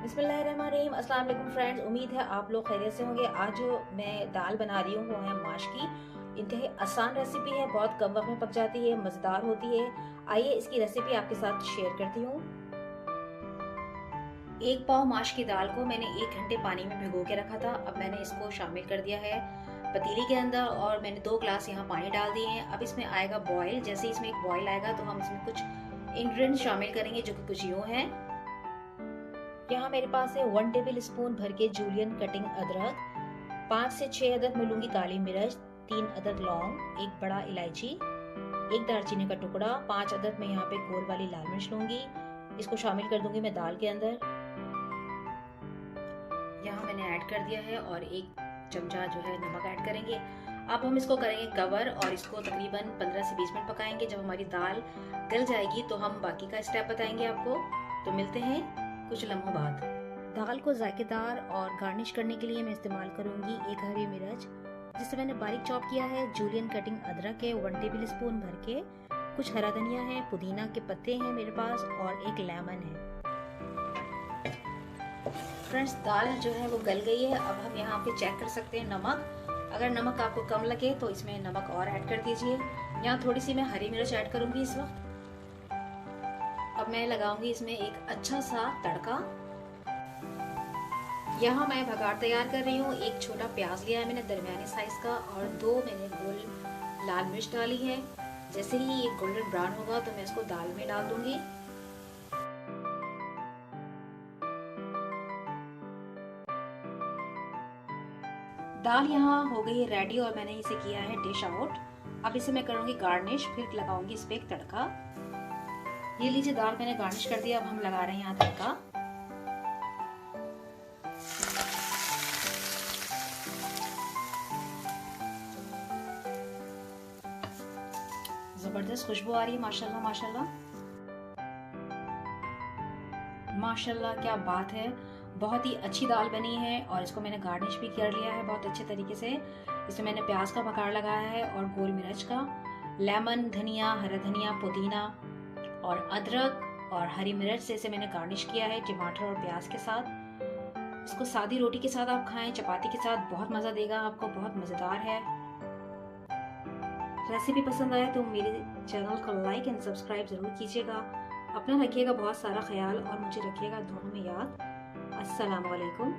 बिस्मिल्लाहिर्रहमानिर्रहीम। अस्सलाम वालेकुम फ्रेंड्स, उम्मीद है आप लोग खैरियत से होंगे। आज जो मैं दाल बना रही हूँ वो है माश की। इंतहाई आसान रेसिपी है, बहुत कम वक्त में पक जाती है, मज़ेदार होती है। आइए इसकी रेसिपी आपके साथ शेयर करती हूँ। एक पाव माश की दाल को मैंने 1 घंटे पानी में भिगो के रखा था। अब मैंने इसको शामिल कर दिया है पतीली के अंदर और मैंने 2 ग्लास यहाँ पानी डाल दिए हैं। अब इसमें आएगा बॉयल। जैसे इसमें एक बॉयल आएगा तो हम इसमें कुछ इंग्रेडिएंट्स शामिल करेंगे जो कि कुछ यूँ हैं। यहाँ मेरे पास है 1 टेबल स्पून भर के जूलियन कटिंग अदरक, 5 से 6 अदद में लूंगी काली मिर्च, 3 अदद लौंग, 1 बड़ा इलायची, 1 दालचीनी का टुकड़ा, 5 अदद में यहाँ पे गोल वाली लाल मिर्च लूंगी। इसको शामिल कर दूंगी मैं दाल के अंदर। यहाँ मैंने ऐड कर दिया है और 1 चमचा जो है नमक ऐड करेंगे। अब हम इसको करेंगे कवर और इसको तकरीबन 15 से 20 मिनट पकाएंगे। जब हमारी दाल गल जाएगी तो हम बाकी का स्टेप बताएंगे आपको। तो मिलते हैं कुछ लम्हों बाद। दाल को जायकेदार और गार्निश करने के लिए मैं इस्तेमाल करूंगी 1 हरी मिर्च, जिसे मैंने बारीक चॉप किया है, जूलियन कटिंग अदरक है 1 टेबल स्पून भर के, कुछ हरा धनिया है, पुदीना के पत्ते हैं मेरे पास और 1 लेमन है। फ्रेंड्स, दाल जो है वो गल गई है। अब हम यहाँ पे चेक कर सकते हैं नमक। अगर नमक आपको कम लगे तो इसमें नमक और ऐड कर दीजिए। यहाँ थोड़ी सी मैं हरी मिर्च ऐड करूंगी इस वक्त। अब मैं लगाऊंगी इसमें एक अच्छा सा तड़का। यहाँ मैं भगार तैयार कर रही हूँ। 1 छोटा प्याज लिया है मैंने दरमियानी साइज का और 2 मैंने गोल लाल मिर्च डाली है। जैसे ही ये गोल्डन ब्राउन होगा तो मैं इसको दाल में डाल दूंगी। दाल यहाँ हो गई है रेडी और मैंने इसे किया है डिश आउट। अब इसे मैं करूंगी गार्निश, फिर लगाऊंगी इस पे एक तड़का। ये लीजिए दाल मैंने गार्निश कर दिया। अब हम लगा रहे हैं यहाँ तड़का। जबरदस्त खुशबू आ रही है, माशाल्लाह माशाल्लाह माशाल्लाह, क्या बात है। बहुत ही अच्छी दाल बनी है और इसको मैंने गार्निश भी कर लिया है बहुत अच्छे तरीके से। इसमें मैंने प्याज का बघार लगाया है और गोल मिर्च का, लेमन, धनिया, हरा धनिया, पुदीना और अदरक और हरी मिर्च से इसे मैंने गार्निश किया है टमाटर और प्याज के साथ। इसको सादी रोटी के साथ आप खाएं, चपाती के साथ, बहुत मज़ा देगा आपको, बहुत मज़ेदार है। रेसिपी पसंद आए तो मेरे चैनल को लाइक एंड सब्सक्राइब ज़रूर कीजिएगा। अपना रखिएगा बहुत सारा ख्याल और मुझे रखिएगा दुआ में याद। अस्सलाम वालेकुम।